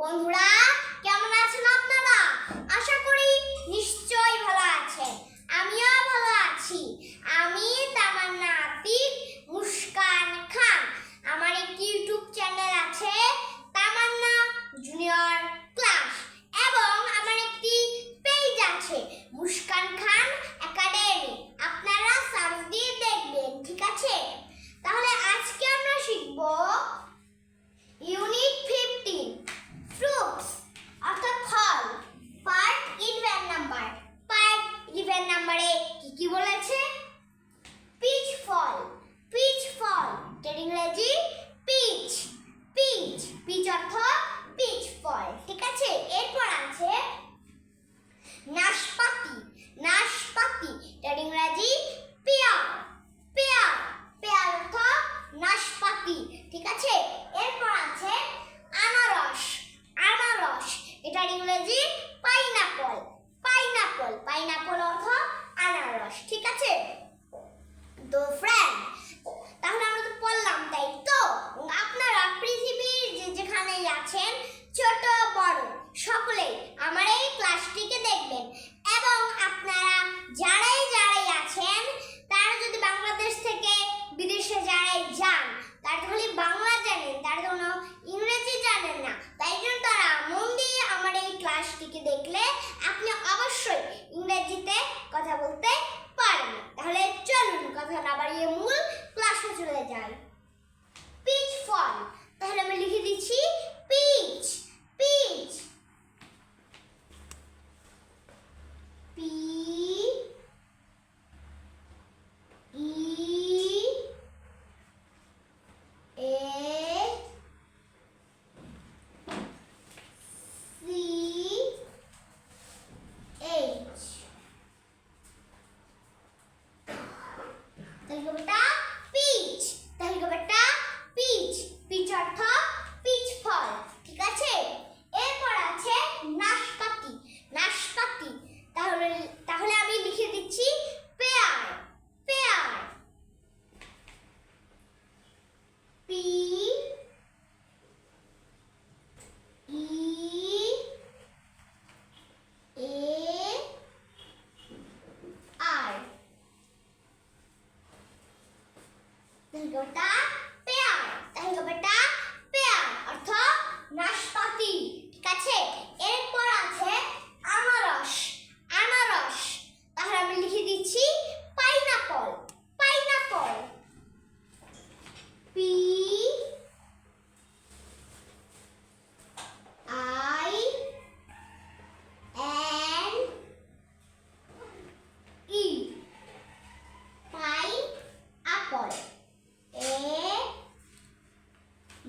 বন্ধুরা কেমন আছেন আপনারা? আশা করি নিশ্চয়ই ভালো আছেন। আমিও ভালো আছি। আমি তামান্না আতিক মুস্কান খান। আমার একটি ইউটিউব চ্যানেল আছে তামান্না জুনিয়র ক্লাস এবং আমার একটি পেজ আছে মুস্কান খান একাডেমি। আপনারা সার্চ দিয়ে দেখবেন, ঠিক আছে? তাহলে আজকে আমরা শিখব ইউনিট 15 ফ্রুটস অর্থাৎ ফল, পার্ট 11 নাম্বার। পার্ট 11 নাম্বারে কি বলেছে? পিচ ফল। পিচ ফল এর ইংরেজি পিচ। পিচ পিচ অর্থ পিচ ফল, ঠিক আছে? এরপর আছে নাশপাতি। নাশপাতি এর ইংরেজি পেয়ার। পেয়ার পেয়ার অর্থ নাশপাতি, ঠিক আছে? এরপর আছে আনারস। আনারস এটার ইংরেজি পাইনাপল। পাইনাপল পাইনাপল অর্থ আনারস, ঠিক আছে? তো ফ্রেন্ড, তাহলে আমরা তো পড়লাম, তাই তো? আপনারা পৃথিবীর যেখানেই আছেন, ছোট বড় সকলেই আমার এই ক্লাসটিকে দেখবেন এবং আপনারা যারাই আছেন, তারা যদি বাংলাদেশ থেকে বিদেশে যারাই যান, তারা খালি বাংলা জানেন, তারা কোনো ইংরেজি জানেন না, তাই জন্য তারা মন দিয়ে আমার এই ক্লাসটিকে দেখলে আপনি অবশ্যই ইংরেজিতে কথা বলতে পারবেন। তাহলে চলুন কথা না বাড়িয়ে মূল ক্লাসে চলে যাই। পিচ ফল, তাহলে আমি লিখে দিচ্ছি peach. Peach P E A C H. তাহলে বেটা পিচ। তাহলে বেটা পিচ। পিচ অর্থ পিচ ফল, ঠিক আছে? এরপর আছে নাশপাতি। নাশপাতি তাহলে আমি লিখে দিচ্ছি পেয়ার। পেয়ার পি ই এ আর। বেটা পেয়ার। তাহলে বেটা পেয়ার অর্থ নাশপাতি, ঠিক আছে? এরপর আছে আনারস। আনারস তাহলে আমি লিখে দিচ্ছি pineapple. Pineapple P I N E pineapple. A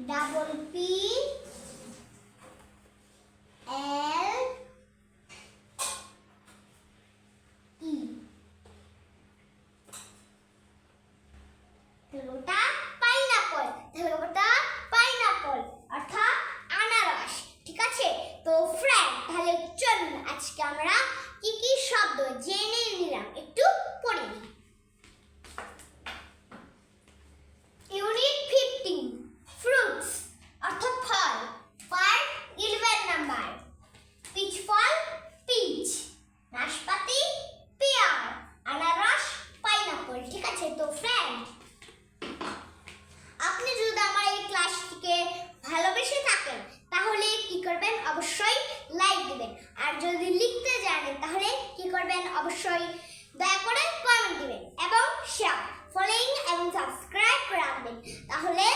double P L E. ওটা পাইনাপল। তাহলে ওটা পাইনাপল অর্থাৎ আনারস, ঠিক আছে? তো ফ্রেন্ড, তাহলে চলুন আজকে আমরা কি শব্দ জেনে নিলাম, একটু পড়ে নিই। ইউনিট 15 ফ্রুটস অর্থাৎ ফল, পার্ট 11 নাম্বার। পিচ ফল পিচ, নাশপাতি পেয়ার, আনারস পাইনাপল, ঠিক আছে? তো ফ্রেন্ড, আপনি যদি আমার এই ক্লাসটিকে ভালোবেসে থাকেন তাহলে কি করবেন? অবশ্যই লাইক দিবেন। আর যদি লিখতে জানেন তাহলে কি করবেন? অবশ্যই দয়া করে কমেন্ট দিবেন এবং শেয়ার, ফলোইং এবং সাবস্ক্রাইব করে রাখবেন। তাহলে